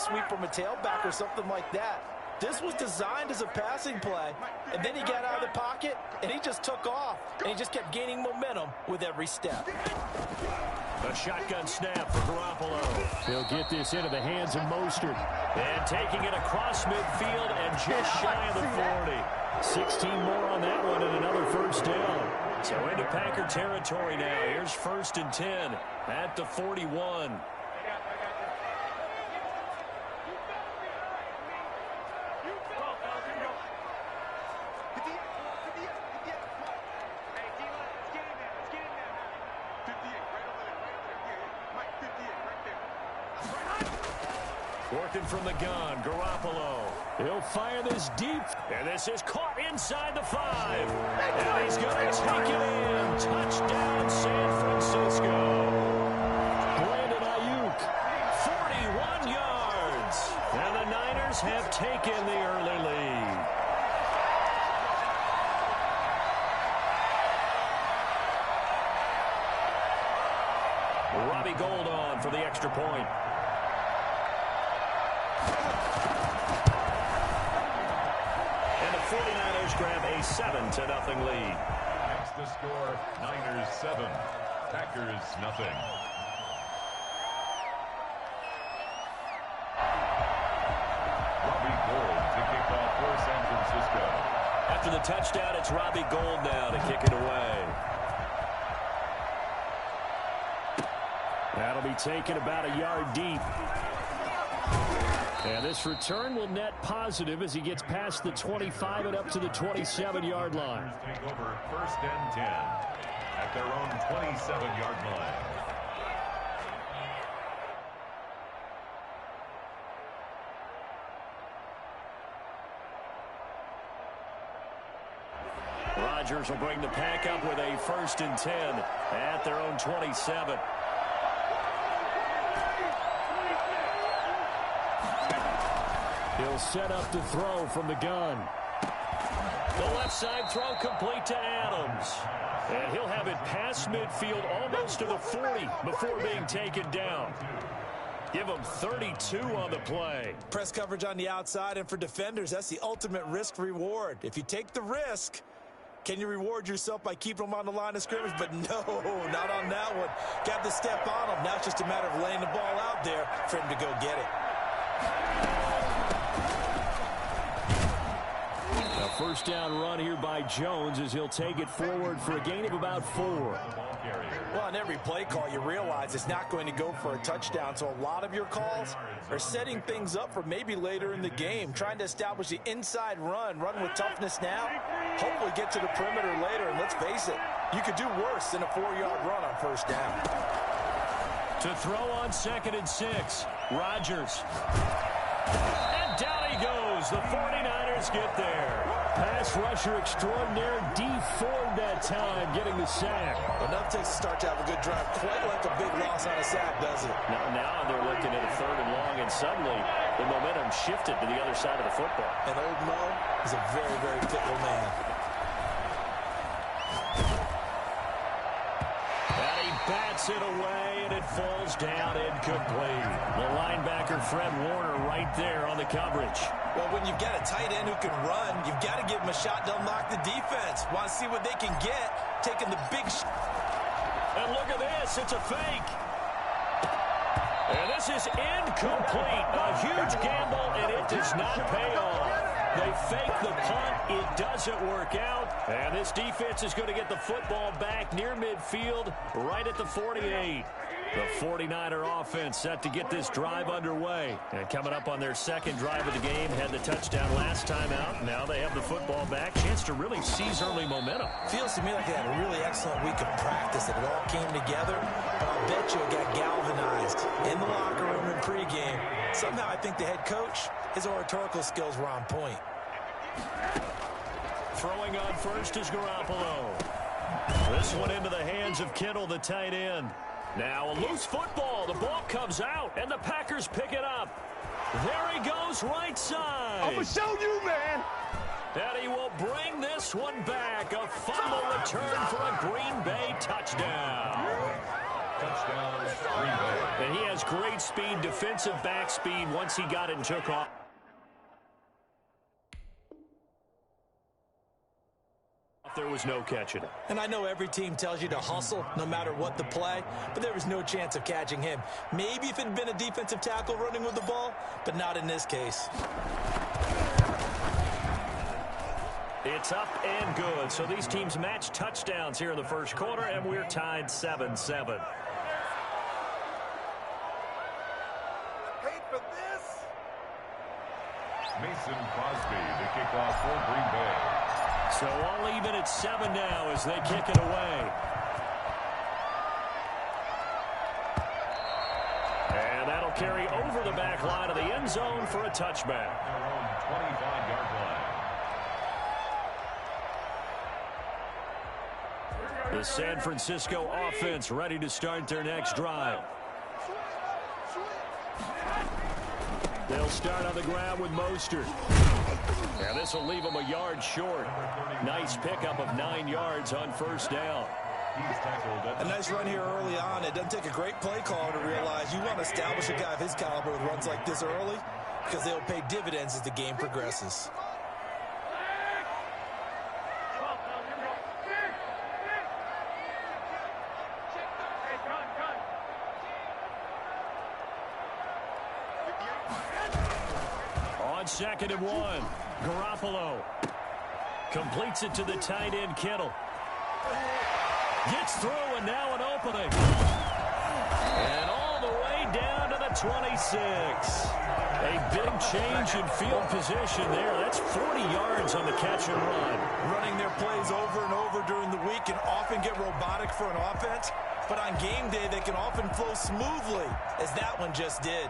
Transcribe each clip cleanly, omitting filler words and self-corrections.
sweep from a tailback or something like that. This was designed as a passing play, and then he got out of the pocket, and he just took off, and he just kept gaining momentum with every step. A shotgun snap for Garoppolo. He'll get this into the hands of Mostert. And taking it across midfield and just shy of the 40. 16 more on that one and another first down. So into Packer territory now. Here's 1st and 10 at the 41. Working from the gun, Garoppolo. He'll fire this deep. And this is caught inside the 5. And he's going to take it in. Touchdown, San Francisco. Brandon Ayuk. 41 yards. And the Niners have taken the early lead. Robbie Gould on for the extra point. And the 49ers grab a 7-0 lead. That's the score. Niners 7, Packers nothing. Robbie Gould to kick off for San Francisco. After the touchdown, it's Robbie Gould now to kick it away. That'll be taken about a yard deep. And this return will net positive as he gets past the 25 and up to the 27-yard line. Take over 1st and 10 at their own 27-yard line. Rodgers will bring the pack up with a 1st and 10 at their own 27. He'll set up the throw from the gun. The left side throw complete to Adams. And he'll have it past midfield almost to the 40 before being taken down. Give him 32 on the play. Press coverage on the outside, and for defenders, that's the ultimate risk-reward. If you take the risk, can you reward yourself by keeping them on the line of scrimmage? But no, not on that one. Got to step on them. Now it's just a matter of laying the ball out there for him to go get it. A first down run here by Jones as he'll take it forward for a gain of about 4. Well, on every play call, you realize it's not going to go for a touchdown. So a lot of your calls are setting things up for maybe later in the game, trying to establish the inside run with toughness now, hopefully get to the perimeter later. And let's face it, you could do worse than a 4-yard run on first down. To throw on 2nd and 6, Rodgers. And down he goes. The 49ers get there. Pass rusher extraordinaire, D Ford that time, getting the sack. Enough takes to start to have a good drive. Quite like a big loss on a sack, does it? Now they're looking at a 3rd and long, and suddenly the momentum shifted to the other side of the football. And old Mo is a very, very fickle man. And he bats it away, and it falls down incomplete. The linebacker, Fred Warner, right there on the coverage. Well, when you've got a tight end who can run, you've got to give him a shot to unlock the defense. Want to see what they can get, taking the big shot. And look at this. It's a fake. And this is incomplete. A huge gamble, and it does not pay off. They fake the punt. It doesn't work out. And this defense is going to get the football back near midfield, right at the 48. The 49er offense set to get this drive underway. And coming up on their 2nd drive of the game, had the touchdown last time out. Now they have the football back. Chance to really seize early momentum. Feels to me like they had a really excellent week of practice, that it all came together. But I'll bet you it got galvanized in the locker room in pregame. Somehow I think the head coach, his oratorical skills were on point. Throwing on first is Garoppolo. This one into the hands of Kittle, the tight end. Now a loose football. The ball comes out, and the Packers pick it up. There he goes, right side. I'm going to show you, man. And he will bring this one back. A fumble return for a Green Bay touchdown. Touchdown, Green Bay. And he has great speed, defensive back speed once he got it and took off. There was no catching it. And I know every team tells you to hustle no matter what the play, but there was no chance of catching him. Maybe if it had been a defensive tackle running with the ball, but not in this case. It's up and good. So these teams match touchdowns here in the first quarter, and we're tied 7-7. Mason Crosby to kick off for Green Bay. So all even at 7 now as they kick it away. And that'll carry over the back line of the end zone for a touchback. Their own 25-yard line. The San Francisco offense ready to start their next drive. They'll start on the ground with Mostert. And this will leave them a yard short. Nice pickup of 9 yards on first down. He's tackled. A nice run here early on. It doesn't take a great play caller to realize you want to establish a guy of his caliber with runs like this early because they'll pay dividends as the game progresses. On 2nd and 1, Garoppolo completes it to the tight end, Kittle. Gets through, and now an opening. And all the way down to the 26. A big change in field position there. That's 40 yards on the catch and run. Running their plays over and over during the week can often get robotic for an offense, but on game day they can often flow smoothly, as that one just did.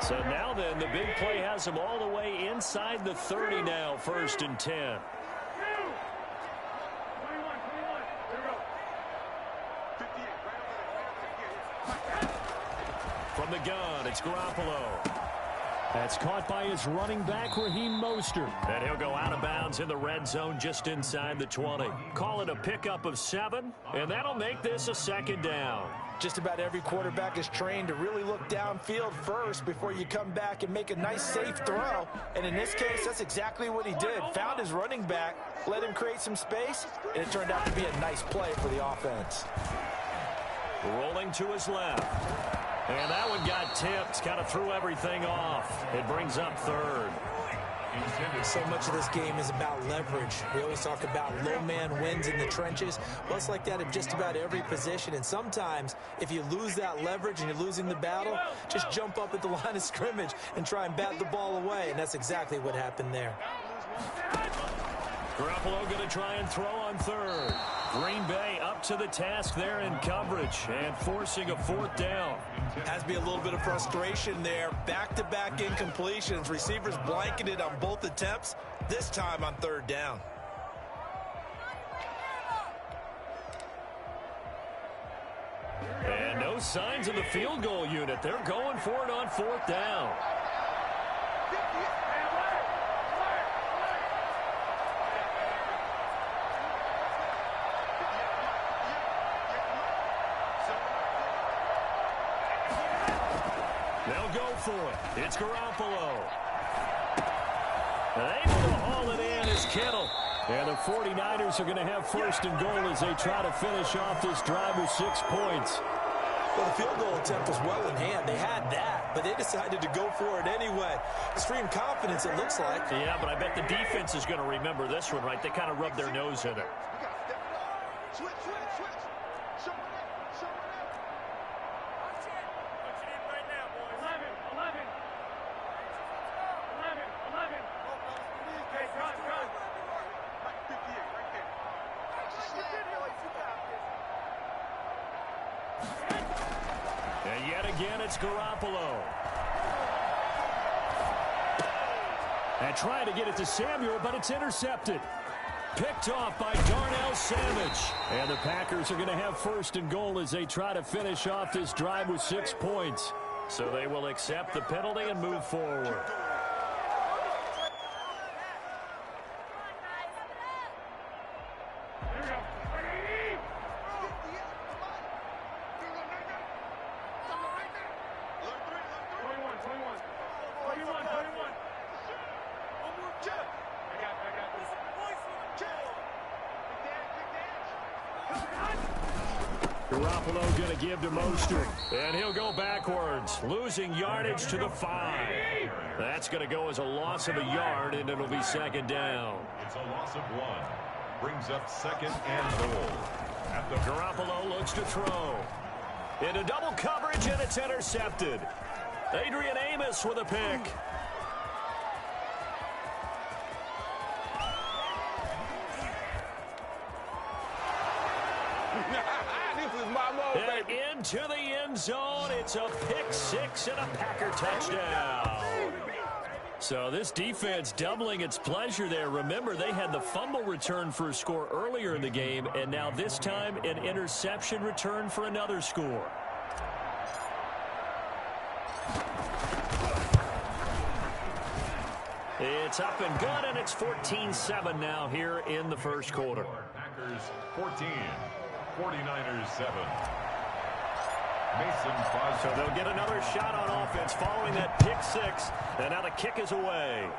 So now then, the big play has them all the way inside the 30 now, 1st and 10. From the gun, it's Garoppolo. That's caught by his running back, Raheem Mostert. And he'll go out of bounds in the red zone just inside the 20. Call it a pickup of 7, and that'll make this a 2nd down. Just about every quarterback is trained to really look downfield first before you come back and make a nice, safe throw. And in this case, that's exactly what he did. Found his running back, let him create some space, and it turned out to be a nice play for the offense. Rolling to his left. And that one got tipped, kind of threw everything off. It brings up 3rd. So much of this game is about leverage. We always talk about low man wins in the trenches. Well, it's like that in just about every position. And sometimes, if you lose that leverage and you're losing the battle, just jump up at the line of scrimmage and try and bat the ball away. And that's exactly what happened there. Garoppolo going to try and throw on 3rd. Green Bay up to the task there in coverage and forcing a 4th down. Has to be a little bit of frustration there. Back-to-back incompletions. Receivers blanketed on both attempts, this time on 3rd down. And no signs of the field goal unit. They're going for it on 4th down. They'll go for it. It's Garoppolo. And able to haul it in is Kittle. And the 49ers are going to have 1st and goal as they try to finish off this drive with 6 points. Well, the field goal attempt was well in hand. They had that, but they decided to go for it anyway. Extreme confidence, it looks like. Yeah, but I bet the defense is going to remember this one, right? They kind of rubbed their nose in it. And yet again, it's Garoppolo. And trying to get it to Samuel, but it's intercepted. Picked off by Darnell Savage. And the Packers are going to have 1st and goal as they try to finish off this drive with 6 points. So they will accept the penalty and move forward. Garoppolo going to give to Mostert. And he'll go backwards, losing yardage to the 5. That's going to go as a loss of a yard, and it'll be second down. It's a loss of 1. Brings up second and goal. Garoppolo looks to throw. Into double coverage, and it's intercepted. Adrian Amos with a pick. And into the end zone. It's a pick 6 and a Packer touchdown. So this defense doubling its pleasure there. Remember, they had the fumble return for a score earlier in the game, and now this time an interception return for another score. It's up and good, and it's 14-7 now here in the first quarter. Packers 14, 49ers 7. So they'll get another shot on offense following that pick 6, and now the kick is away.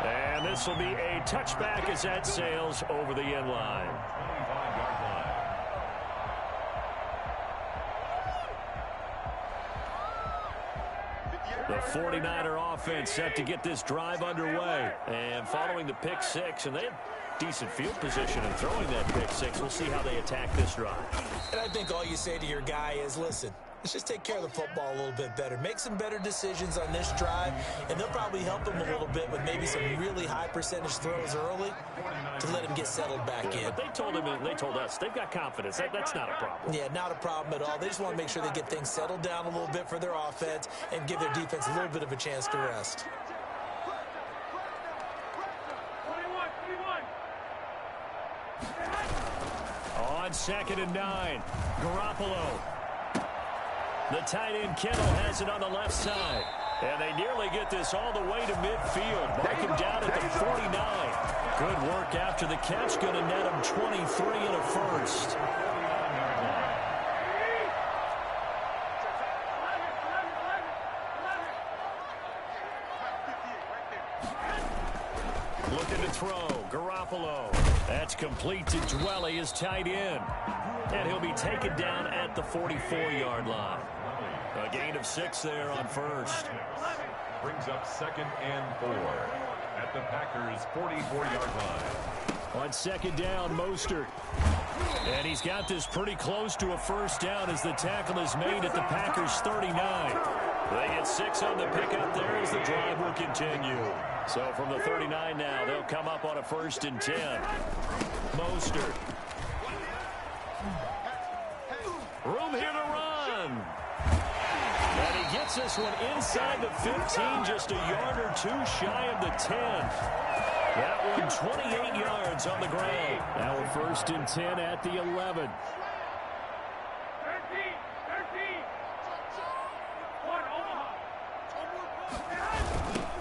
And this will be a touchback as that sails over the end line. 25-yard line. The 49er offense set to get this drive underway. And following the pick 6, and they have decent field position and throwing that pick 6. We'll see how they attack this drive. And I think all you say to your guy is, listen, let's just take care of the football a little bit better. Make some better decisions on this drive, and they'll probably help him a little bit with maybe some really high percentage throws early to let him get settled back in. But they told him, and they told us, they've got confidence. That's not a problem. Yeah, not a problem at all. They just want to make sure they get things settled down a little bit for their offense and give their defense a little bit of a chance to rest. On 2nd and 9, Garoppolo. The tight end Kittle has it on the left side. And they nearly get this all the way to midfield. Mark him down at the 49. Good work after the catch. Going to net him 23 and a first. Looking to throw. Garoppolo. That's complete to Dwelly, his tight end. And he'll be taken down at the 44-yard line. A gain of 6 there on first. Brings up 2nd and 4 at the Packers' 44-yard line. On 2nd down, Mostert. And he's got this pretty close to a first down as the tackle is made at the Packers' 39. They get 6 on the pickup there as the drive will continue. So from the 39 now, they'll come up on a 1st and 10. Mostert. Room here to run. And he gets this one inside the 15, just a yard or 2 shy of the 10. That one 28 yards on the ground. Now a 1st and 10 at the 11.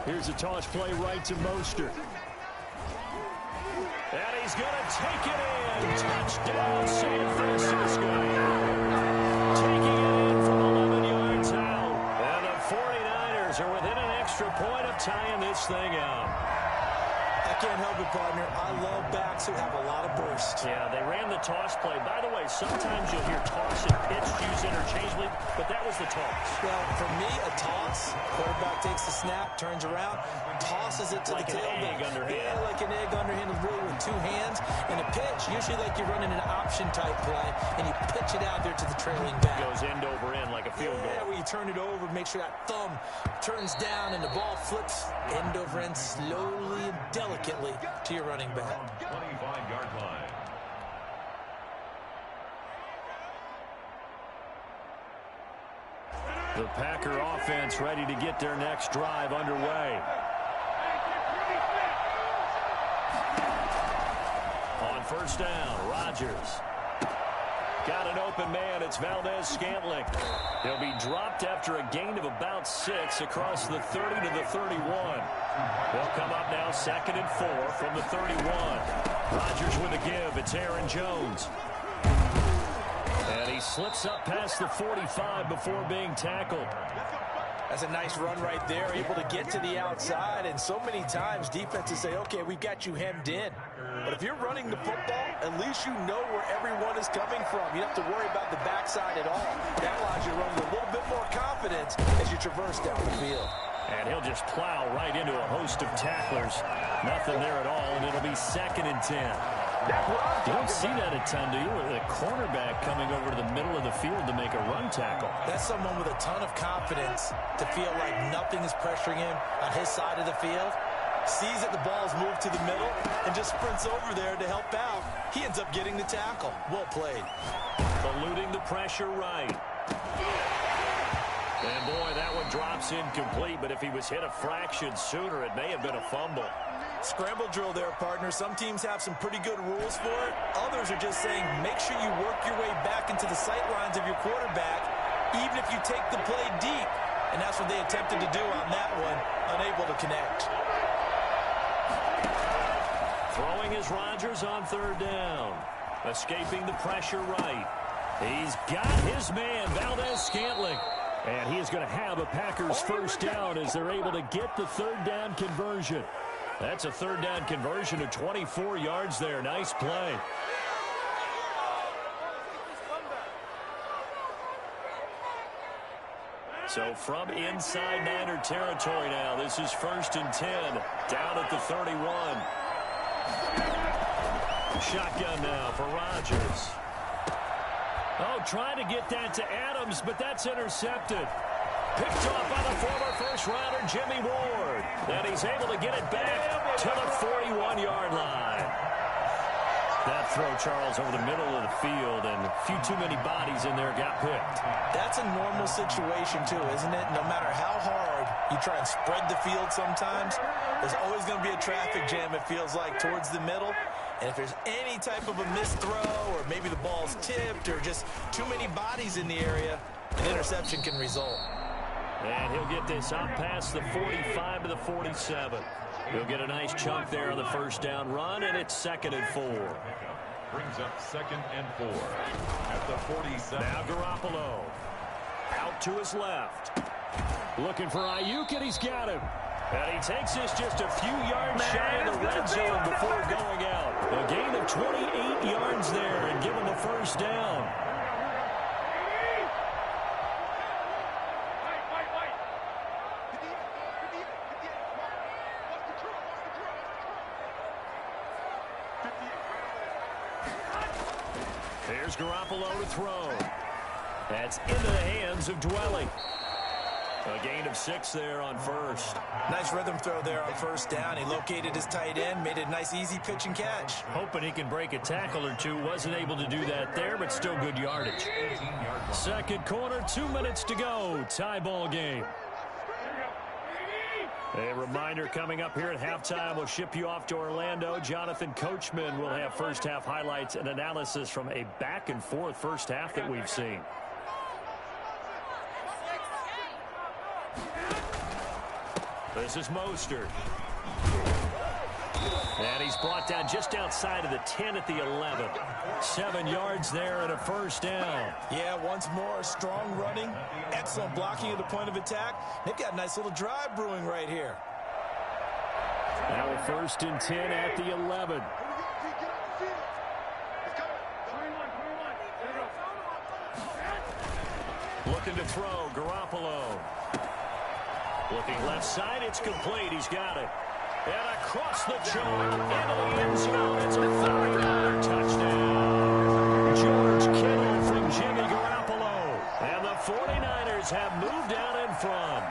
Here's a toss play right to Mostert. And he's going to take it in. Touchdown, San Francisco. Taking it in from 11 yards out. And the 49ers are within an extra point of tying this thing out. I can't help it, partner. I love backs who have a lot of burst. Yeah, they ran the toss play. By the way, sometimes you'll hear toss and pitch used interchangeably, but that was the toss. Well, for me, a toss, quarterback takes the snap, turns around, tosses it to like the tailback. Egg underhand. Yeah, like an egg underhand, really with 2 hands. And a pitch, usually like you're running an option-type play, and you pitch it out there to the trailing back. Goes end over end like a field goal. Yeah, where you turn it over, make sure that thumb turns down, and the ball flips end over end slowly and delicately to your running back. 25-yard line. The Packer offense ready to get their next drive underway. On 1st down, Rodgers. Got an open man. It's Valdez-Scantling. He'll be dropped after a gain of about 6 across the 30 to the 31. They'll come up now 2nd and 4 from the 31. Rodgers with a give. It's Aaron Jones. And he slips up past the 45 before being tackled. That's a nice run right there, able to get to the outside. And so many times defenses say, okay, we've got you hemmed in. But if you're running the football, at least you know where everyone is coming from. You don't have to worry about the backside at all. That allows you to run with a little bit more confidence as you traverse down the field. And he'll just plow right into a host of tacklers. Nothing there at all, and it'll be 2nd and 10. You don't see that a ton, do you? With a cornerback coming over to the middle of the field to make a run tackle. That's someone with a ton of confidence to feel like nothing is pressuring him on his side of the field. Sees that the ball's moved to the middle and just sprints over there to help out. He ends up getting the tackle. Well played. Eluding the pressure right. And boy, that one drops incomplete, but if he was hit a fraction sooner, it may have been a fumble. Scramble drill there, partner. Some teams have some pretty good rules for it. Others are just saying make sure you work your way back into the sight lines of your quarterback, even if you take the play deep. And that's what they attempted to do on that one, unable to connect. Throwing is Rodgers on 3rd down. Escaping the pressure right. He's got his man, Valdez-Scantling. And he is going to have a Packers 1st down as they're able to get the 3rd down conversion. That's a 3rd down conversion of 24 yards there. Nice play. So from inside Niner territory now, this is 1st and 10, down at the 31. Shotgun now for Rodgers. Oh, trying to get that to Adams, but that's intercepted. Picked off by the former first-rounder Jimmy Ward. And he's able to get it back to the 41-yard line. That throw, Charles, over the middle of the field, and a few too many bodies in there got picked. That's a normal situation, too, isn't it? No matter how hard you try and spread the field sometimes, there's always going to be a traffic jam, it feels like, towards the middle. And if there's any type of a missed throw, or maybe the ball's tipped, or just too many bodies in the area, an interception can result. And he'll get this out past the 45 to the 47. He'll get a nice chunk there on the 1st down run, and it's 2nd and 4. Brings up 2nd and 4 at the 47. Now Garoppolo out to his left. Looking for Ayuk, and he's got him. And he takes this just a few yards shy of the red zone before going out. A gain of 28 yards there and give him the 1st down. Here's Garoppolo to throw. That's into the hands of Dwelly. A gain of 6 there on 1st. Nice rhythm throw there on 1st down. He located his tight end, made it a nice easy pitch and catch. Hoping he can break a tackle or two. Wasn't able to do that there, but still good yardage. 2nd quarter, 2 minutes to go. Tie ball game. A reminder coming up here at halftime, we'll ship you off to Orlando. Jonathan Coachman will have 1st half highlights and analysis from a back-and-forth 1st half that we've seen. This is Mostert. And he's brought down just outside of the 10 at the 11. 7 yards there and a 1st down. Yeah, once more, strong running, excellent blocking at the point of attack. They've got a nice little drive brewing right here. Now a 1st and 10 at the 11. Looking to throw, Garoppolo. Looking left side, it's complete. He's got it. And across the chalk into the end zone. It's a 30-yard touchdown. George Kittle from Jimmy Garoppolo. And the 49ers have moved out in front.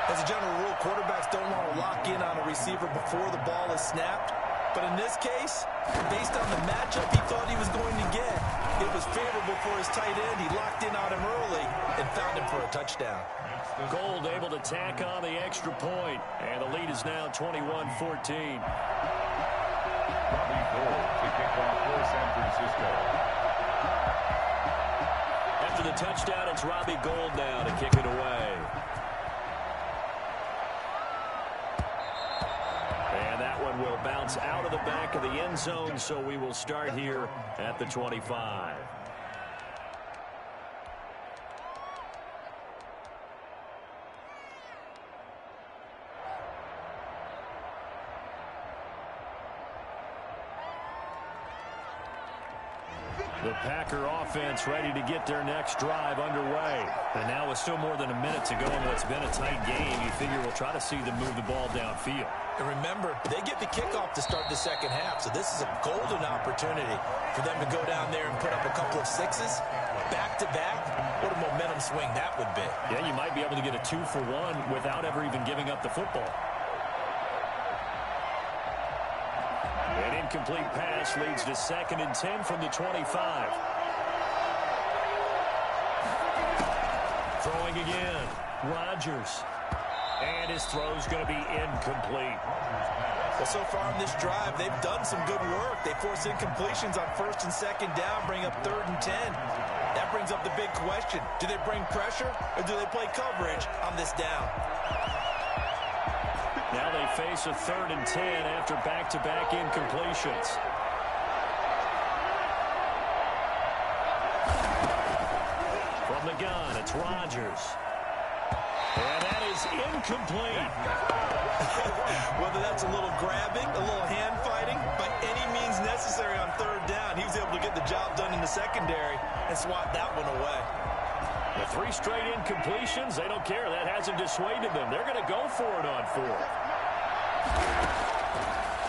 As a general rule, quarterbacks don't want to lock in on a receiver before the ball is snapped. But in this case, based on the matchup he thought he was going to get, it was favorable for his tight end. He locked in on him early and found him for a touchdown. Gold able to tack on the extra point, and the lead is now 21-14. Robbie Gold to kick off for San Francisco. After the touchdown, it's Robbie Gold now to kick it away. And that one will bounce out of the back of the end zone, so we will start here at the 25. The Packer offense ready to get their next drive underway. And now with still more than a minute to go in what's been a tight game, you figure we'll try to see them move the ball downfield. And remember, they get the kickoff to start the second half, so this is a golden opportunity for them to go down there and put up a couple of sixes back-to-back. What a momentum swing that would be. Yeah, you might be able to get a 2-for-1 without ever even giving up the football. An incomplete pass leads to 2nd and 10 from the 25. Throwing again. Rodgers. And his throw's going to be incomplete. Well, so far in this drive, they've done some good work. They force incompletions on 1st and 2nd down, bring up 3rd and 10. That brings up the big question. Do they bring pressure or do they play coverage on this down? Now they face a 3rd and 10 after back-to-back incompletions. From the gun, it's Rodgers. And that is incomplete. Whether that's a little grabbing, a little hand fighting, by any means necessary on 3rd down, he was able to get the job done in the secondary and swat that one away. The 3 straight incompletions, they don't care. That hasn't dissuaded them. They're going to go for it on 4th.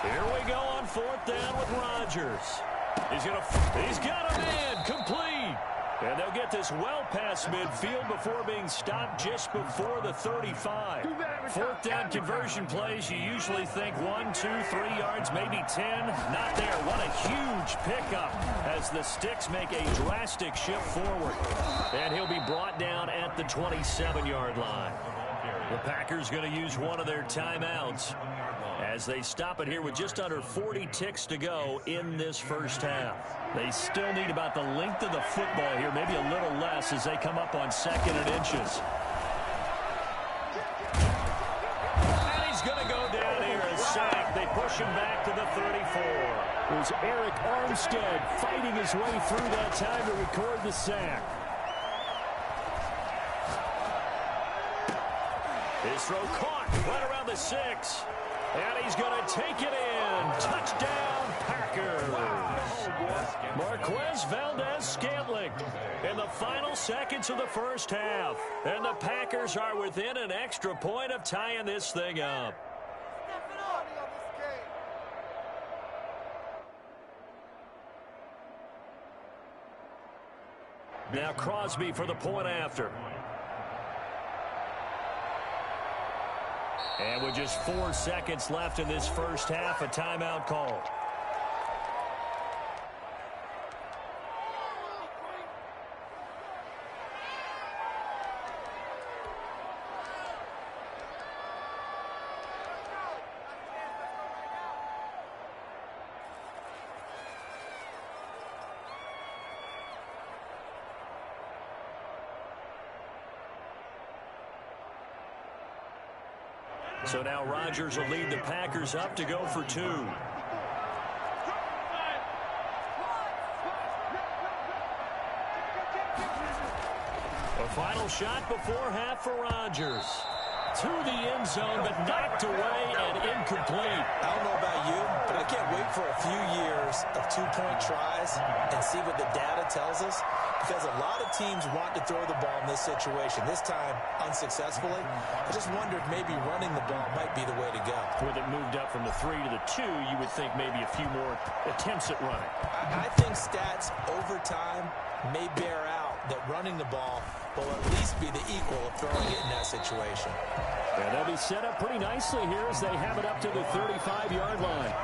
Here we go on 4th down with Rodgers. He's got a man complete. And they'll get this well past midfield before being stopped just before the 35. 4th down conversion plays, you usually think 1, 2, 3 yards, maybe 10. Not there. What a huge pickup as the Sticks make a drastic shift forward. And he'll be brought down at the 27-yard line. The Packers going to use one of their timeouts as they stop it here with just under 40 ticks to go in this first half. They still need about the length of the football here, maybe a little less as they come up on 2nd and inches. And he's going to go down here, a sack. They push him back to the 34. There's Eric Armstead fighting his way through that time to record the sack. His throw caught right around the 6. And he's going to take it in. Touchdown, Packers. Marquez Valdez-Scantling in the final seconds of the first half. And the Packers are within an extra point of tying this thing up. Now Crosby for the point after. And with just 4 seconds left in this first half, a timeout call. So now Rodgers will lead the Packers up to go for 2. A final shot before half for Rodgers. To the end zone, but knocked away and incomplete. I don't know about you, but I can't wait for a few years of 2-point tries and see what the data tells us, because a lot of teams want to throw the ball in this situation. This time, unsuccessfully. I just wonder if maybe running the ball might be the way to go. With it moved up from the 3 to the 2, you would think maybe a few more attempts at running. I think stats over time may bear out that running the ball will at least be the equal of throwing it in that situation. And they'll be set up pretty nicely here as they have it up to the 35-yard line.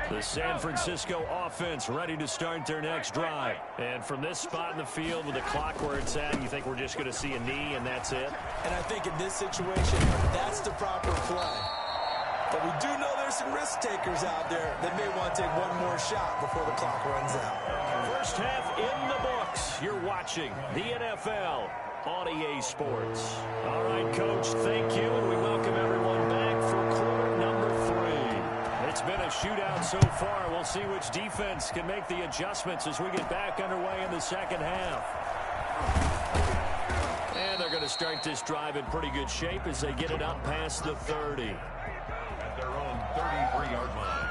The San Francisco offense ready to start their next drive. And from this spot in the field with the clock where it's at, you think we're just going to see a knee and that's it? And I think in this situation, that's the proper play. But we do know there's some risk takers out there that may want to take one more shot before the clock runs out. First half in the books. You're watching the NFL on EA Sports. All right, Coach, thank you, and we welcome everyone back for quarter number 3. It's been a shootout so far. We'll see which defense can make the adjustments as we get back underway in the second half. And they're going to start this drive in pretty good shape as they get it up past the 30. At their own 33-yard line.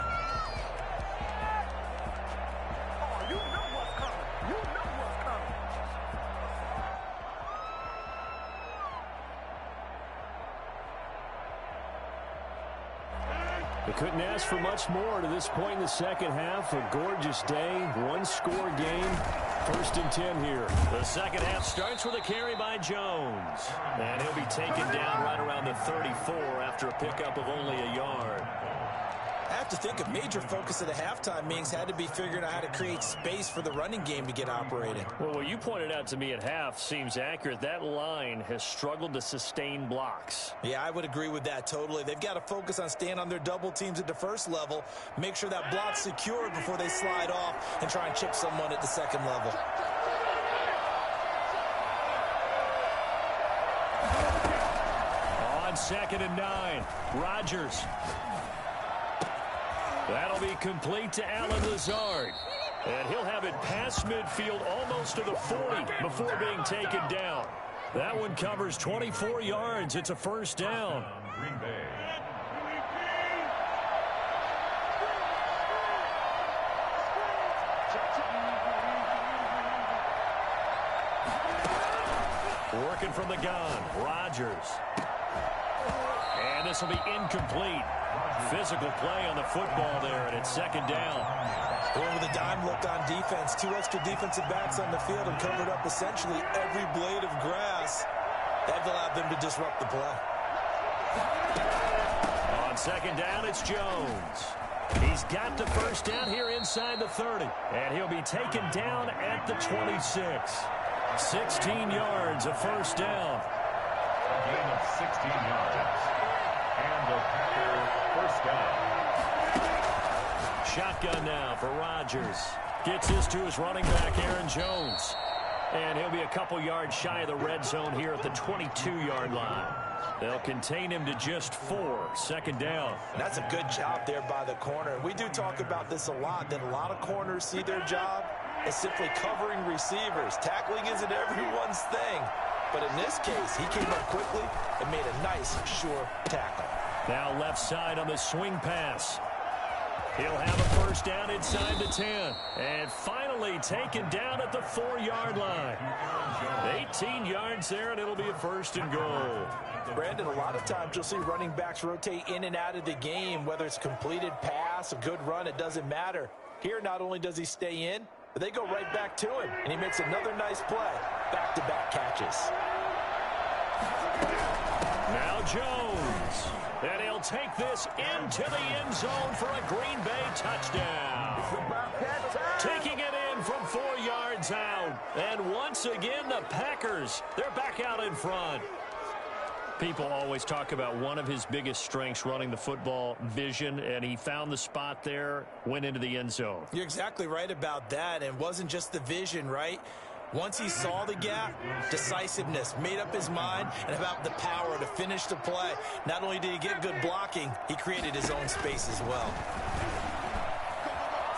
Oh, you know what's coming. You know what's coming. They couldn't ask for much more to this point in the second half. A gorgeous day, one-score game. 1st and 10 here. The second half starts with a carry by Jones. And he'll be taken down right around the 34 after a pickup of only a yard. I have to think a major focus of the halftime meetings had to be figuring out how to create space for the running game to get operating. Well, what you pointed out to me at half seems accurate. That line has struggled to sustain blocks. Yeah, I would agree with that totally. They've got to focus on staying on their double teams at the first level, make sure that block's secured before they slide off and try and chip someone at the second level. On 2nd and 9, Rodgers. That'll be complete to Allen Lazard. And he'll have it past midfield almost to the 40 before being taken down. That one covers 24 yards. It's a first down. Green Bay. Working from the gun, Rodgers. And this will be incomplete. Physical play on the football there, and it's second down. Going with a dime look on defense. 2 extra defensive backs on the field and covered up essentially every blade of grass. That allowed them to disrupt the play. On second down, it's Jones. He's got the first down here inside the 30. And he'll be taken down at the 26. 16 yards, a first down. A gain of 16 yards. And the Packer first down. Shotgun now for Rodgers. Gets this to his running back, Aaron Jones. And he'll be a couple yards shy of the red zone here at the 22-yard line. They'll contain him to just 4. Second down. That's a good job there by the corner. We do talk about this a lot, that a lot of corners see their job as simply covering receivers. Tackling isn't everyone's thing. But in this case, he came up quickly and made a nice, sure tackle. Now left side on the swing pass. He'll have a first down inside the 10. And finally taken down at the 4-yard line. 18 yards there, and it'll be a first and goal. Brandon, a lot of times you'll see running backs rotate in and out of the game, whether it's completed pass, a good run, it doesn't matter. Here, not only does he stay in, but they go right back to him, and he makes another nice play. Back-to-back catches. Now Jones. And he'll take this into the end zone for a Green Bay touchdown. Taking it in from 4 yards out. And once again, the Packers, they're back out in front. People always talk about one of his biggest strengths running the football, vision, and he found the spot there, went into the end zone. You're exactly right about that, and it wasn't just the vision, right? Once he saw the gap, decisiveness, made up his mind, and about the power to finish the play. Not only did he get good blocking, he created his own space as well.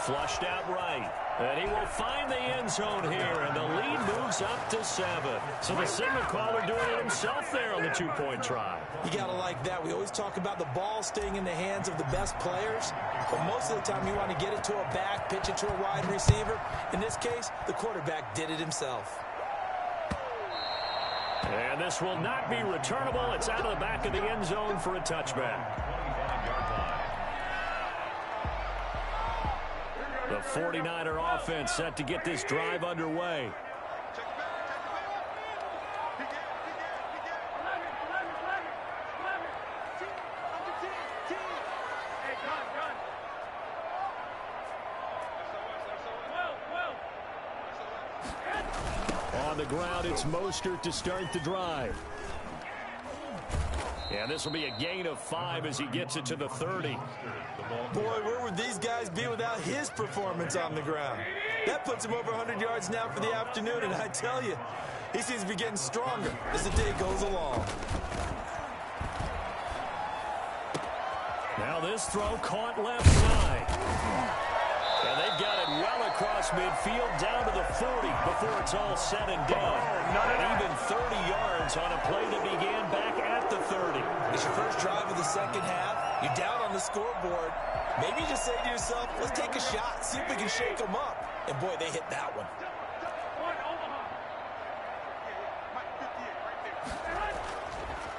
Flushed out right. And he will find the end zone here, and the lead moves up to 7. So the signal caller doing it himself there on the 2-point try. You got to like that. We always talk about the ball staying in the hands of the best players, but most of the time you want to get it to a back, pitch it to a wide receiver. In this case, the quarterback did it himself. And this will not be returnable. It's out of the back of the end zone for a touchback. The 49er offense set to get this drive underway. On the ground, it's Mostert to start the drive. And this will be a gain of 5 as he gets it to the 30. Boy, where would these guys be without his performance on the ground? That puts him over 100 yards now for the afternoon, and I tell you, he seems to be getting stronger as the day goes along. Now this throw caught left side. And they've got it well across midfield down to the 40 before it's all said and done. And even 30 yards on a play that began back at the 30. It's your first drive of the second half. You're down on the scoreboard. Maybe you just say to yourself, let's take a shot, see if we can shake them up. And boy, they hit that one.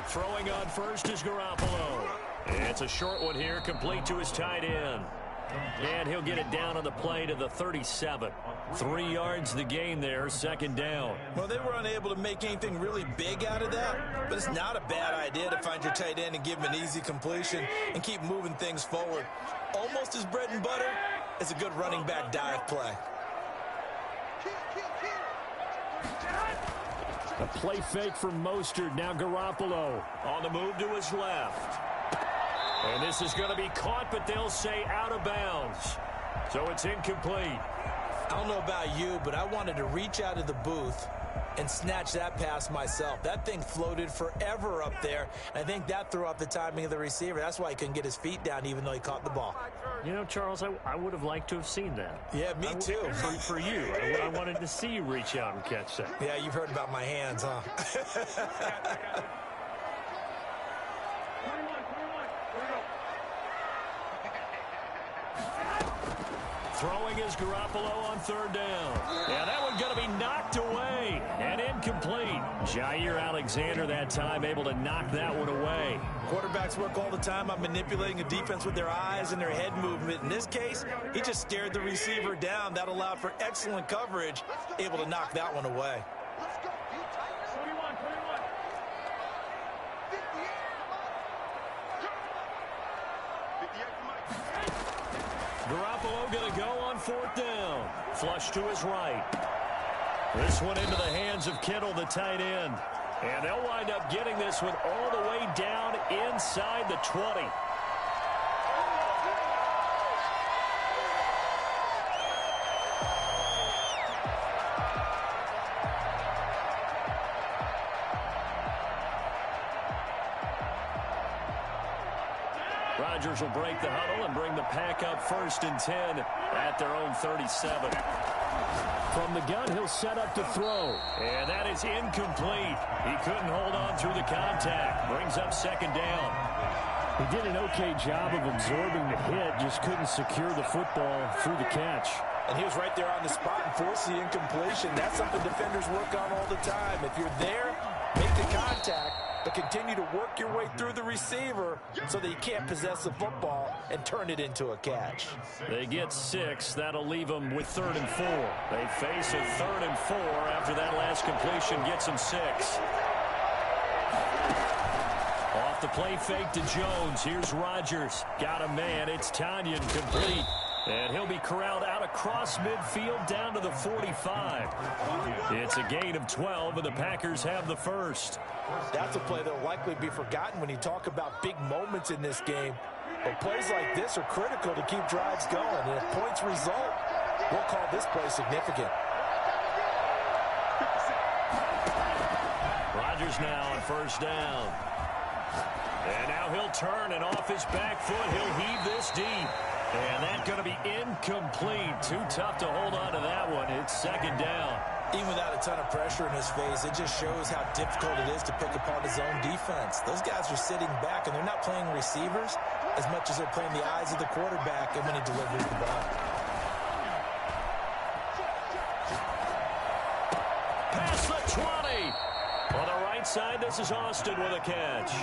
Throwing on first is Garoppolo. It's a short one here, complete to his tight end. And he'll get it down on the play to the 37. 3 yards the gain there, second down. Well, they were unable to make anything really big out of that, but it's not a bad idea to find your tight end and give him an easy completion and keep moving things forward. Almost as bread and butter as a good running back dive play. A play fake from Mostert. Now Garoppolo on the move to his left. And this is going to be caught, but they'll say out of bounds. So it's incomplete. I don't know about you, but I wanted to reach out of the booth and snatch that pass myself. That thing floated forever up there. And I think that threw off the timing of the receiver. That's why he couldn't get his feet down even though he caught the ball. You know, Charles, I would have liked to have seen that. Yeah, me too. For you. I wanted to see you reach out and catch that. Yeah, you've heard about my hands, huh? Throwing is Garoppolo on third down. Yeah, that one going to be knocked away and incomplete. Jair Alexander that time able to knock that one away. Quarterbacks work all the time on manipulating a defense with their eyes and their head movement. In this case, he just stared the receiver down. That allowed for excellent coverage, able to knock that one away. Garoppolo going to go on fourth down. Flush to his right. This one into the hands of Kittle, the tight end. And they'll wind up getting this one all the way down inside the 20. Rodgers will break the huddle and bring the pack up 1st and 10 at their own 37. From the gun, he'll set up to throw. And that is incomplete. He couldn't hold on through the contact. Brings up second down. He did an okay job of absorbing the hit, just couldn't secure the football through the catch. And he was right there on the spot and forced the incompletion. That's something defenders work on all the time. If you're there, make the contact, but continue to work your way through the receiver so that you can't possess the football and turn it into a catch. They get 6. That'll leave them with 3rd and 4. They face a 3rd and 4 after that last completion gets them 6. Off the play fake to Jones. Here's Rodgers. Got a man. It's Tanyan complete. And he'll be corralled out across midfield down to the 45. It's a gain of 12, and the Packers have the first. That's a play that will likely be forgotten when you talk about big moments in this game. But plays like this are critical to keep drives going. And if points result, we'll call this play significant. Rodgers now on first down. And now he'll turn, and off his back foot, he'll heave this deep. And that's going to be incomplete. Too tough to hold on to that one. It's second down. Even without a ton of pressure in his face, it just shows how difficult it is to pick apart his own defense. Those guys are sitting back, and they're not playing receivers as much as they're playing the eyes of the quarterback and when he delivers the ball. Past the 20. On the right side, this is Austin with a catch.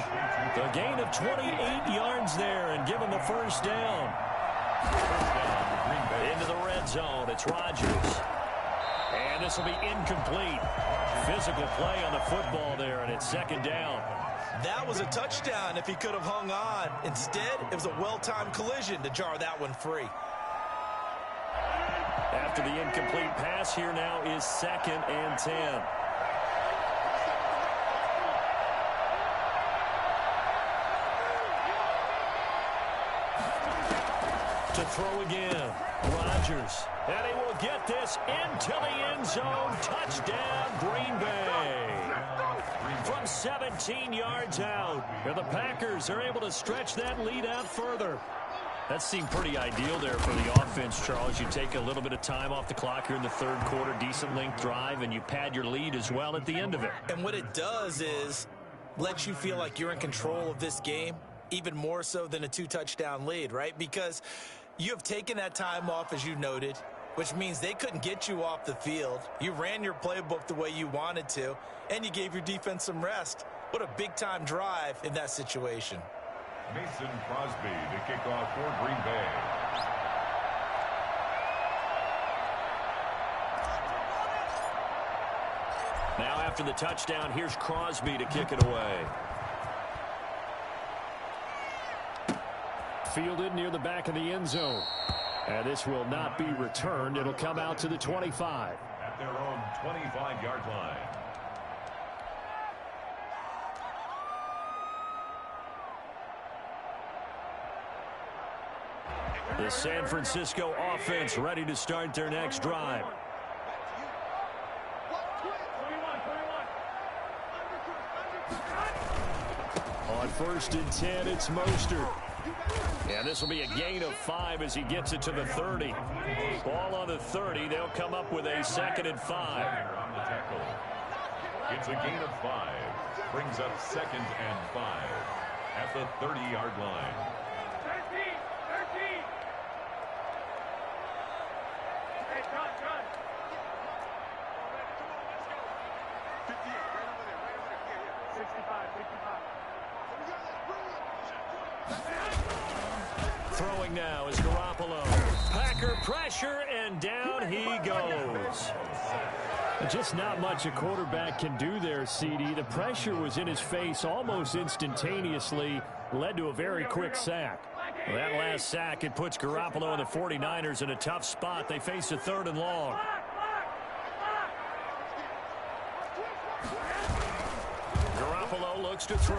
The gain of 28 yards there and give him the first down. Into the red zone, it's Rodgers. And this will be incomplete. Physical play on the football there, and it's second down. That was a touchdown if he could have hung on. Instead, it was a well-timed collision to jar that one free. After the incomplete pass, here now is 2nd and 10. To throw again, Rodgers, and he will get this into the end zone. Touchdown, Green Bay. From 17 yards out, and the Packers are able to stretch that lead out further. That seemed pretty ideal there for the offense, Charles. You take a little bit of time off the clock here in the third quarter, decent length drive, and you pad your lead as well at the end of it. And what it does is let you feel like you're in control of this game, even more so than a 2-touchdown lead, right? Because you have taken that time off, as you noted, which means they couldn't get you off the field. You ran your playbook the way you wanted to, and you gave your defense some rest. What a big-time drive in that situation. Mason Crosby to kick off for Green Bay. Now after the touchdown, here's Crosby to kick it away. Fielded near the back of the end zone. And this will not be returned. It'll come out to the 25. At their own 25-yard line. The San Francisco offense ready to start their next drive. On 1st and 10, it's Mostert. And this will be a gain of 5 as he gets it to the 30. Ball on the 30. They'll come up with a 2nd and 5. On the tackle. It's a gain of 5. Brings up 2nd and 5 at the 30-yard line. 13. Hey, John. 58, right over there. 65. Throwing now is Garoppolo. Packer pressure, and down he goes. Just not much a quarterback can do there, CD. The pressure was in his face almost instantaneously, led to a very quick sack. That last sack, it puts Garoppolo and the 49ers in a tough spot. They face a 3rd and long. Garoppolo looks to throw.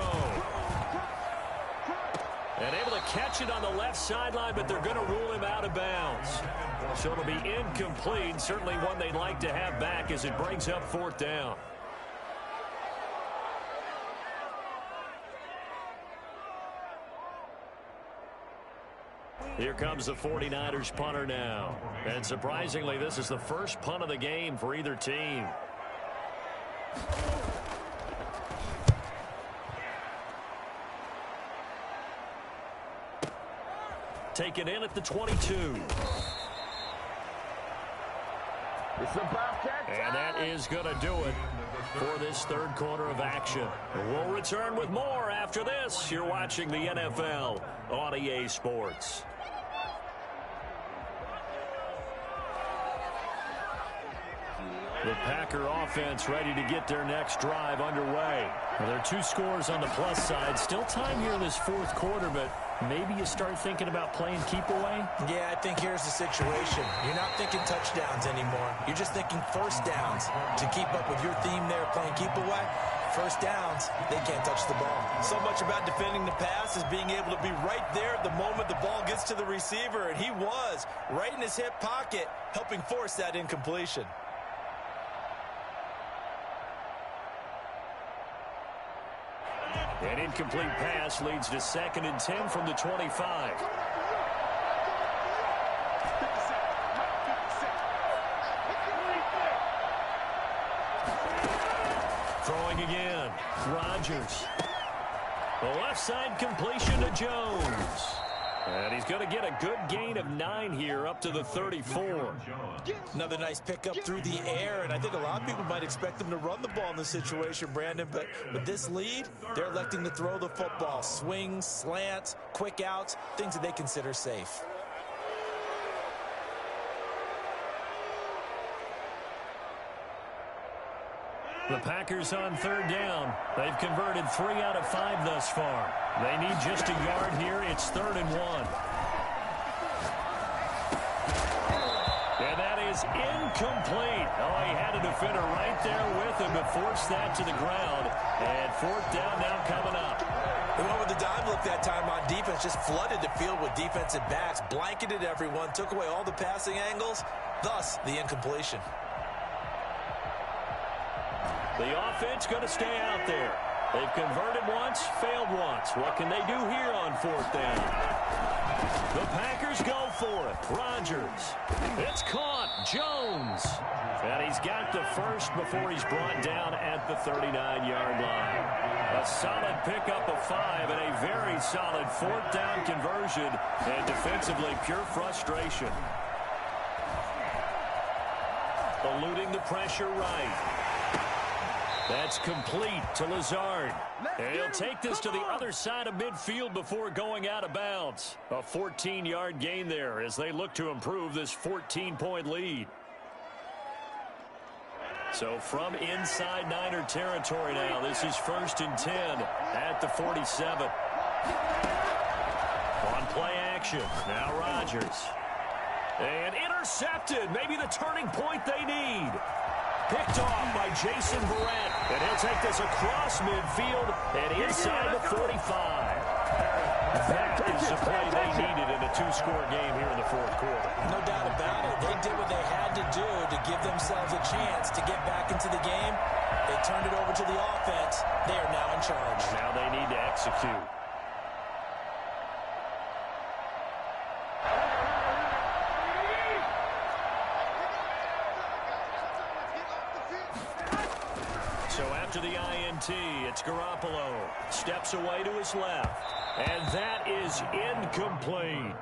And able to catch it on the left sideline, but they're going to rule him out of bounds. So it'll be incomplete. Certainly one they'd like to have back as it brings up 4th down. Here comes the 49ers punter now. And surprisingly, this is the first punt of the game for either team. Taken in at the 22. And that is going to do it for this 3rd quarter of action. We'll return with more after this. You're watching the NFL on EA Sports. The Packer offense ready to get their next drive underway. Well, there are 2 scores on the plus side. Still time here in this 4th quarter, but maybe you start thinking about playing keep away? Yeah, I think here's the situation. You're not thinking touchdowns anymore. You're just thinking first downs. To keep up with your theme there, playing keep away, first downs, they can't touch the ball. So much about defending the pass is being able to be right there at the moment the ball gets to the receiver, and he was right in his hip pocket, helping force that incompletion. An incomplete pass leads to 2nd and 10 from the 25. Throwing again. Rodgers. The left side completion to Jones. And he's going to get a good gain of 9 here up to the 34. Another nice pickup through the air, and I think a lot of people might expect them to run the ball in this situation, Brandon, but with this lead, they're electing to throw the football. Swings, slants, quick outs, things that they consider safe. The Packers on 3rd down. They've converted 3 out of 5 thus far. They need just a yard here. It's 3rd and 1. And that is incomplete. Oh, he had a defender right there with him to force that to the ground. And 4th down now coming up. They went with the dime look that time on defense, just flooded the field with defensive backs, blanketed everyone, took away all the passing angles, thus the incompletion. The offense going to stay out there. They've converted once, failed once. What can they do here on 4th down? The for it. Rodgers. It's caught. Jones. And he's got the first before he's brought down at the 39-yard line. A solid pickup of 5 and a very solid fourth down conversion. And defensively, pure frustration. Eluding the pressure right. That's complete to Lazard. And he'll take this to the other side of midfield before going out of bounds. A 14-yard gain there as they look to improve this 14-point lead. So from inside Niner territory now, this is 1st and 10 at the 47. On play action, now Rodgers. And intercepted, maybe the turning point they need. Picked off by Jason Verrett. And he'll take this across midfield and inside the 45. That is the play they needed in a 2-score game here in the 4th quarter. No doubt about it. They did what they had to do to give themselves a chance to get back into the game. They turned it over to the offense. They are now in charge. Now they need to execute. So after the INT, it's Garoppolo. Steps away to his left. And that is incomplete.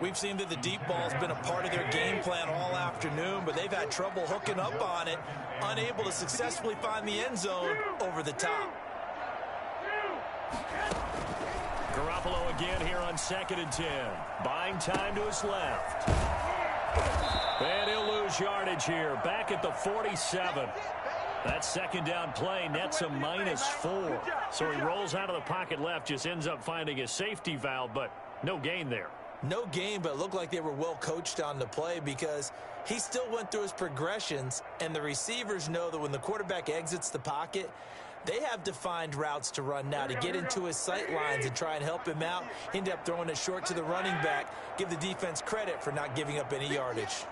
We've seen that the deep ball's been a part of their game plan all afternoon, but they've had trouble hooking up on it, unable to successfully find the end zone over the top. Garoppolo again here on 2nd and 10. Buying time to his left. And he'll lose yardage here, back at the 47. That second down play nets a -4. So he rolls out of the pocket left, just ends up finding a safety valve, but no gain there. No gain, but it looked like they were well coached on the play because he still went through his progressions, and the receivers know that when the quarterback exits the pocket, they have defined routes to run now to get into his sight lines and try and help him out. He ended up throwing it short to the running back. Give the defense credit for not giving up any yardage.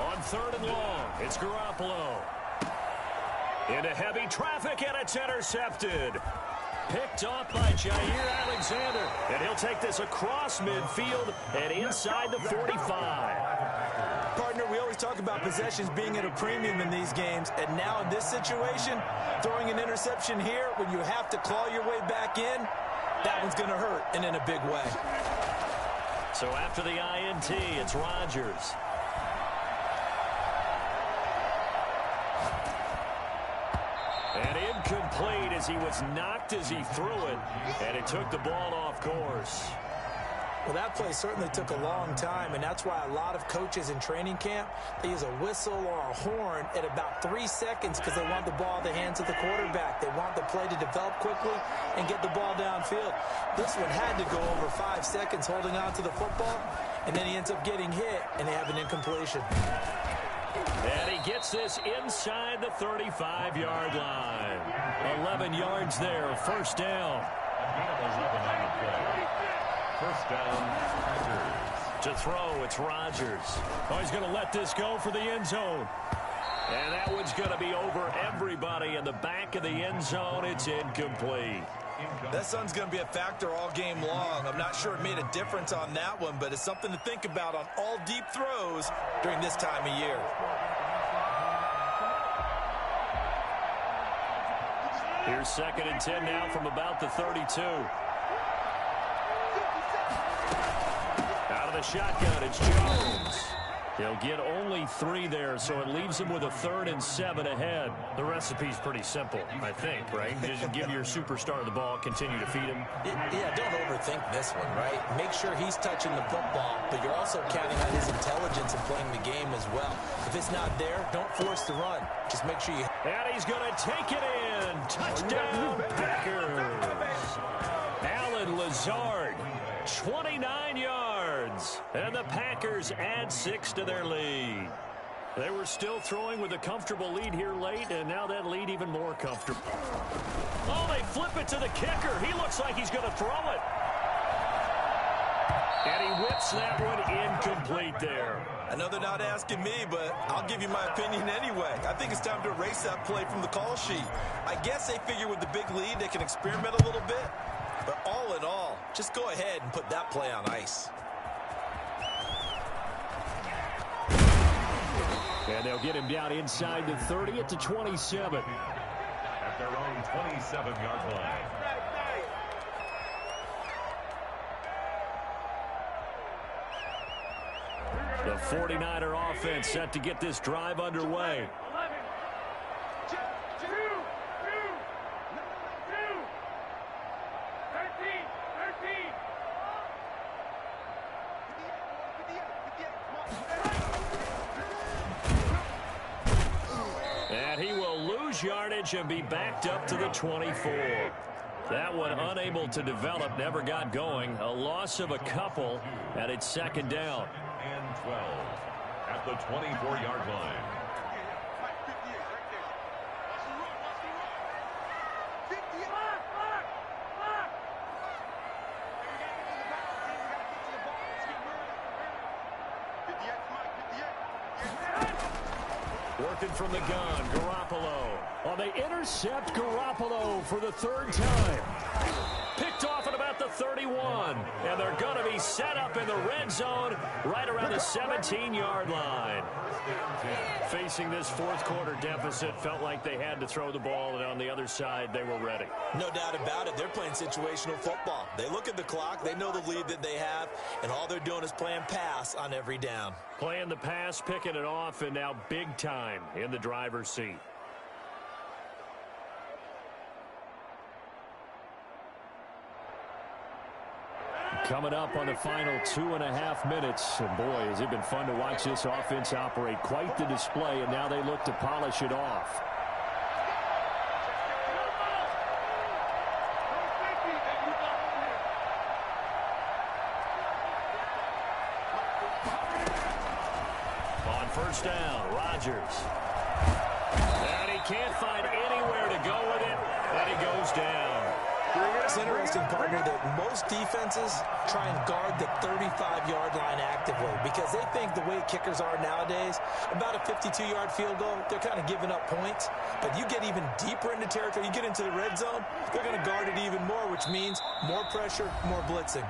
On 3rd and long, it's Garoppolo. Into heavy traffic, and it's intercepted. Picked off by Jair Alexander. And he'll take this across midfield and inside the 45. Partner, we always talk about possessions being at a premium in these games, and now in this situation, throwing an interception here when you have to claw your way back in, that one's going to hurt, and in a big way. So after the INT, it's Rodgers. And incomplete as he was knocked as he threw it, and it took the ball off course. Well, that play certainly took a long time, and that's why a lot of coaches in training camp, they use a whistle or a horn at about 3 seconds because they want the ball in the hands of the quarterback. They want the play to develop quickly and get the ball downfield. This one had to go over 5 seconds holding on to the football, and then he ends up getting hit, and they have an incompletion. And he gets this inside the 35-yard line. 11 yards there, 1st down. First down, Packers. To throw, it's Rodgers. Oh, he's going to let this go for the end zone. And that one's going to be over everybody in the back of the end zone. It's incomplete. That sun's going to be a factor all game long. I'm not sure it made a difference on that one, but it's something to think about on all deep throws during this time of year. Here's 2nd and 10 now from about the 32. Out of the shotgun, it's Jones. He'll get only 3 there, so it leaves him with a 3rd and 7 ahead. The recipe's pretty simple, I think, right? Just give your superstar the ball, continue to feed him. Yeah, don't overthink this one, right? Make sure he's touching the football, but you're also counting on his intelligence in playing the game as well. If it's not there, don't force the run. Just make sure you... And he's going to take it in. Touchdown, Packers. Alan Lazard, 29 yards. And the Packers add 6 to their lead. They were still throwing with a comfortable lead here late, and now that lead even more comfortable. Oh, they flip it to the kicker. He looks like he's going to throw it. And he whips that one incomplete there. I know they're not asking me, but I'll give you my opinion anyway. I think it's time to erase that play from the call sheet. I guess they figure with the big lead they can experiment a little bit. But all in all, just go ahead and put that play on ice. And they'll get him down inside the 30 at the 27. At their own 27-yard line. The 49er offense set to get this drive underway. And he will lose yardage and be backed up to the 24. That one unable to develop, never got going. A loss of a couple, and it's second down. And 12 at the 24-yard line. Working from the gun, Garoppolo. Oh, they intercept Garoppolo for the third time. Picked off at about the 31. And they're going to be set up in the red zone right around the 17-yard line. Facing this fourth quarter deficit, felt like they had to throw the ball, and on the other side, they were ready. No doubt about it. They're playing situational football. They look at the clock. They know the lead that they have, and all they're doing is playing pass on every down. Playing the pass, picking it off, and now big time in the driver's seat. Coming up on the final 2.5 minutes. And boy, has it been fun to watch this offense operate. Quite the display, and now they look to polish it off. On first down, Rodgers. And he can't find anywhere to go with it, and he goes down. It's interesting, partner, that most defenses try and guard the 35-yard line actively because they think the way kickers are nowadays, about a 52-yard field goal, they're kind of giving up points. But you get even deeper into territory, you get into the red zone, they're going to guard it even more, which means more pressure, more blitzing.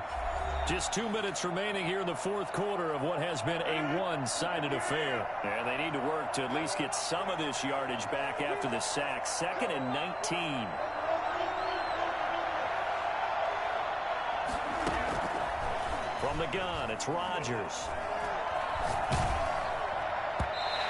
Just 2 minutes remaining here in the fourth quarter of what has been a one-sided affair. And they need to work to at least get some of this yardage back after the sack. 2nd and 19. From the gun, it's Rodgers.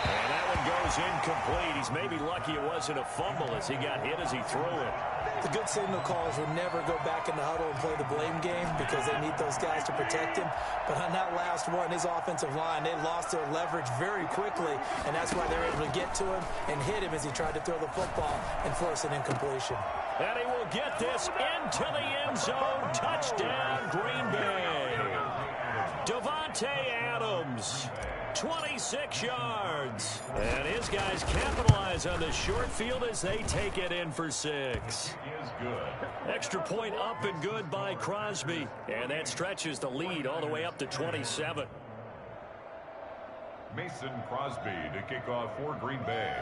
And that one goes incomplete. He's maybe lucky it wasn't a fumble as he got hit as he threw it. The good signal callers will never go back in the huddle and play the blame game because they need those guys to protect him. But on that last one, his offensive line, they lost their leverage very quickly, and that's why they were able to get to him and hit him as he tried to throw the football and force an incompletion. And he will get this into the end zone. Touchdown, Green Bay. Davante Adams, 26 yards. And his guys capitalize on the short field as they take it in for 6. Extra point up and good by Crosby. And that stretches the lead all the way up to 27. Mason Crosby to kick off for Green Bay.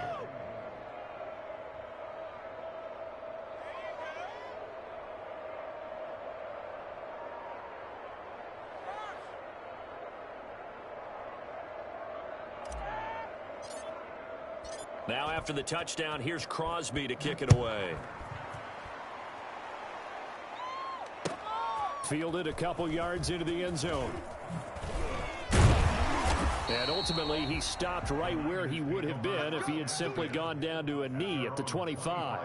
Now after the touchdown, here's Crosby to kick it away. Fielded a couple yards into the end zone. And ultimately, he stopped right where he would have been if he had simply gone down to a knee at the 25.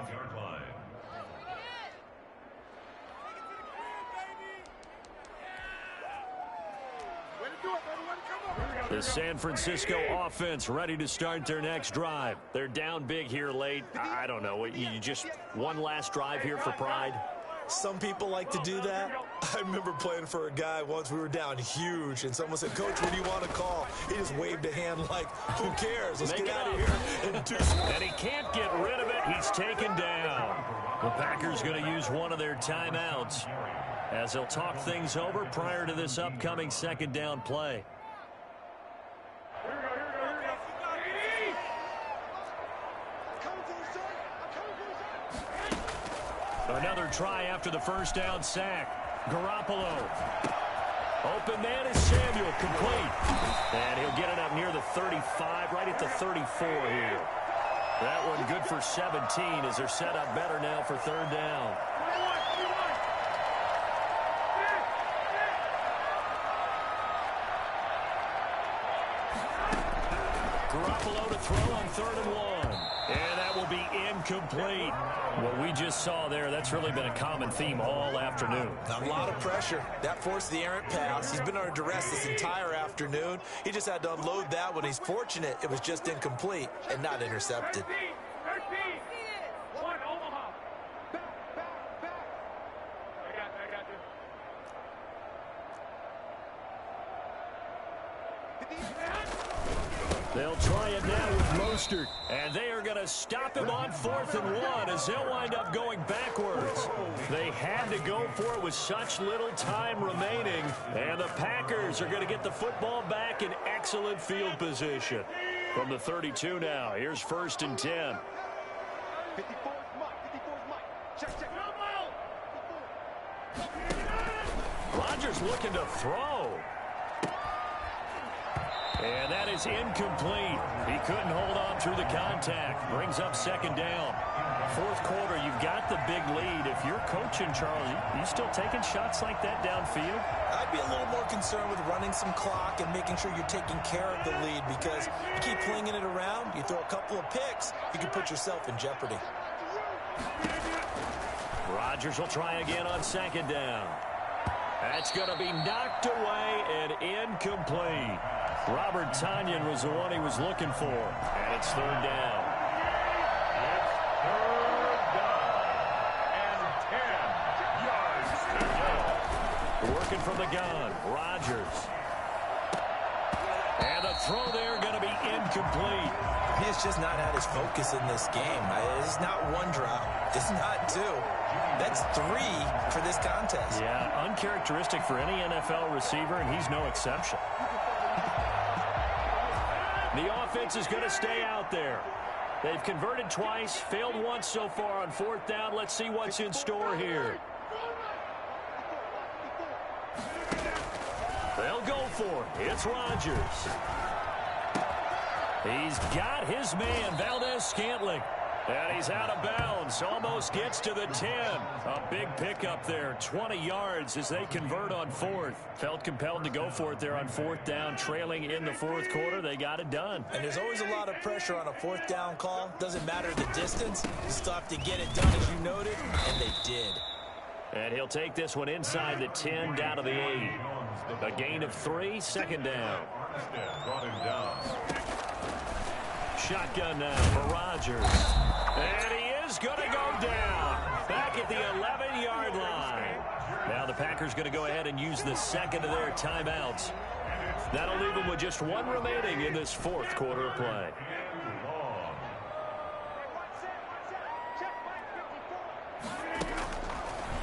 The San Francisco offense ready to start their next drive. They're down big here late. I don't know. You just one last drive here for pride? Some people like to do that. I remember playing for a guy once. We were down huge, and someone said, "Coach, what do you want to call?" He just waved a hand like, "Who cares? Let's get out of here." And he can't get rid of it. He's taken down. The Packers going to use one of their timeouts. as they'll talk things over prior to this upcoming second down play. Another try after the first down sack. Garoppolo. Open man is Samuel, complete. And he'll get it up near the 35, right at the 34 here. That one good for 17 as they're set up better now for third down. Garoppolo to throw on 3rd and 1. And that will be incomplete. What we just saw there, that's really been a common theme all afternoon. A lot of pressure. That forced the errant pass. He's been under duress this entire afternoon. He just had to unload that one. He's fortunate it was just incomplete and not intercepted. They'll try it now with Mostert, and they are going to stop him on 4th and 1 as they'll wind up going backwards. They had to go for it with such little time remaining, and the Packers are going to get the football back in excellent field position. From the 32 now, here's 1st and 10. Rodgers looking to throw. And that is incomplete. He couldn't hold on through the contact. Brings up 2nd down. 4th quarter, you've got the big lead. If you're coaching, Charles, you still taking shots like that downfield? I'd be a little more concerned with running some clock and making sure you're taking care of the lead, because you keep flinging it around, you throw a couple of picks, you can put yourself in jeopardy. Rodgers will try again on 2nd down. That's going to be knocked away and incomplete. Robert Tonyan was the one he was looking for. And it's 3rd down. It's 3rd down and 10 yards to go. Working from the gun, Rodgers. And the throw there going to be incomplete. He has just not had his focus in this game. It's not one drop. It's not two. That's 3 for this contest. Yeah, uncharacteristic for any NFL receiver, and he's no exception. The offense is going to stay out there. They've converted twice, failed once so far on 4th down. Let's see what's in store here. They'll go for it. It's Rodgers. He's got his man, Valdez-Scantling. And he's out of bounds. Almost gets to the 10. A big pickup there. 20 yards as they convert on 4th. Felt compelled to go for it there on 4th down. Trailing in the 4th quarter. They got it done. And there's always a lot of pressure on a 4th down call. Doesn't matter the distance. You still have to get it done, as you noted. And they did. And he'll take this one inside the 10 down to the 8. A gain of 3. 2nd down. Brought him down. Shotgun now for Rodgers. And he is going to go down. Back at the 11-yard line. Now the Packers going to go ahead and use the 2nd of their timeouts. That'll leave them with just 1 remaining in this 4th quarter of play.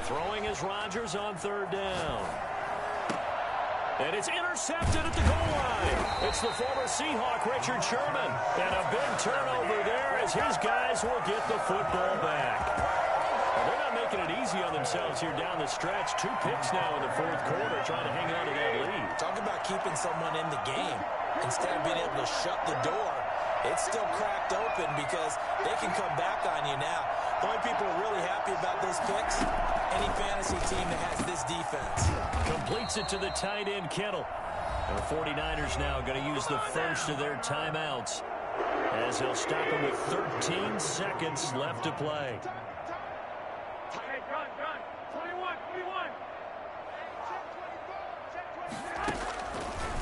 Throwing is Rodgers on 3rd down. And it's intercepted at the goal line. It's the former Seahawk, Richard Sherman. And a big turnover there as his guys will get the football back. Well, they're not making it easy on themselves here down the stretch. 2 picks now in the 4th quarter trying to hang on to that lead. Talk about keeping someone in the game. Instead of being able to shut the door, it's still cracked open because they can come back on you now. The only people who are really happy about those picks, any fantasy team that has this defense. Completes it to the tight end, Kittle. The 49ers now going to use the first of their timeouts as they'll stop him with 13 seconds left to play.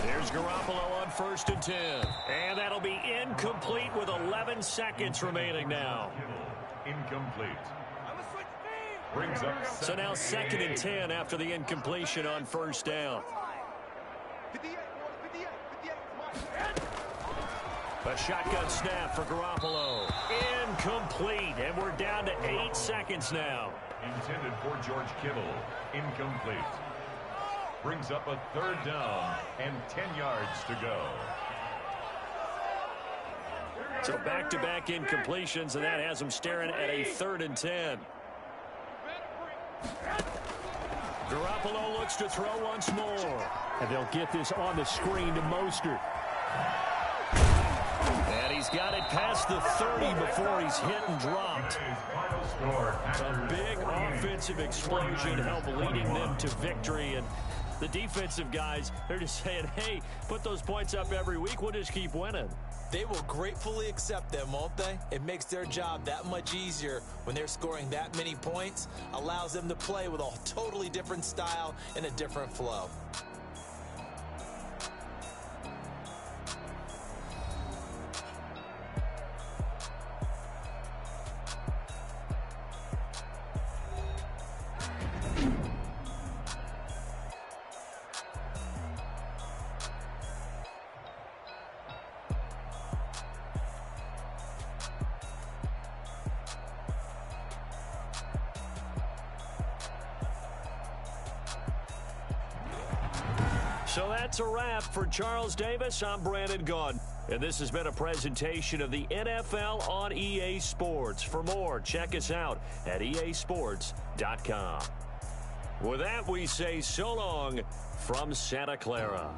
Here's Garoppolo on 1st and 10. And that'll be incomplete with 11 seconds remaining now. Incomplete. Brings up so now 2nd and 10 after the incompletion on 1st down. A shotgun snap for Garoppolo. incomplete, and we're down to 8 seconds now. Intended for George Kittle. Incomplete. Brings up a 3rd down and 10 yards to go. So back-to-back incompletions, and that has them staring at a 3rd and 10. Garoppolo looks to throw once more. And they'll get this on the screen to Mostert. And he's got it past the 30 before he's hit and dropped. A big offensive explosion helped leading them to victory. And the defensive guys, they're just saying, hey, put those points up every week. We'll just keep winning. They will gratefully accept them, won't they? It makes their job that much easier when they're scoring that many points. Allows them to play with a totally different style and a different flow. So that's a wrap for Charles Davis. I'm Brandon Gaudin. And this has been a presentation of the NFL on EA Sports. For more, check us out at easports.com. With that, we say so long from Santa Clara.